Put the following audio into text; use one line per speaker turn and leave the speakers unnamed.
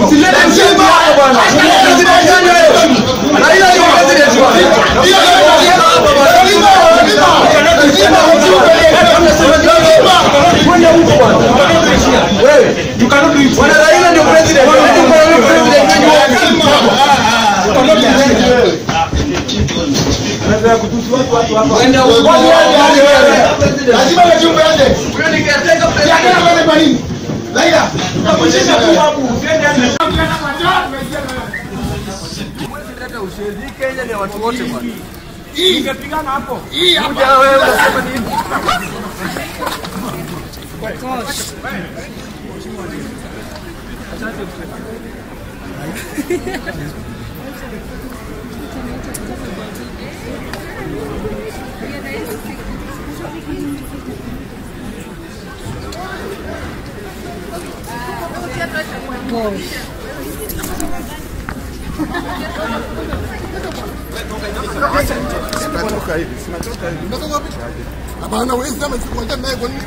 Usilete mshamba hapa bwana. Raila ndio president bwana. Wewe, you cannot do it. Bwana Raila ndio president. Lazima kutusi watu hapa. Wenda lazima wajumbe aje. Wewe ni kiateka president. Yaka na kwa nini? Raila, tunakuchisha tu hapo. Twende aje. Tunataka ushiriki Kenya ni watu wote bwana. Hii ingepigana hapo. Hii hapa wewe unasema nini?
Hapana, wewe sema sikuongea naye kwa nini?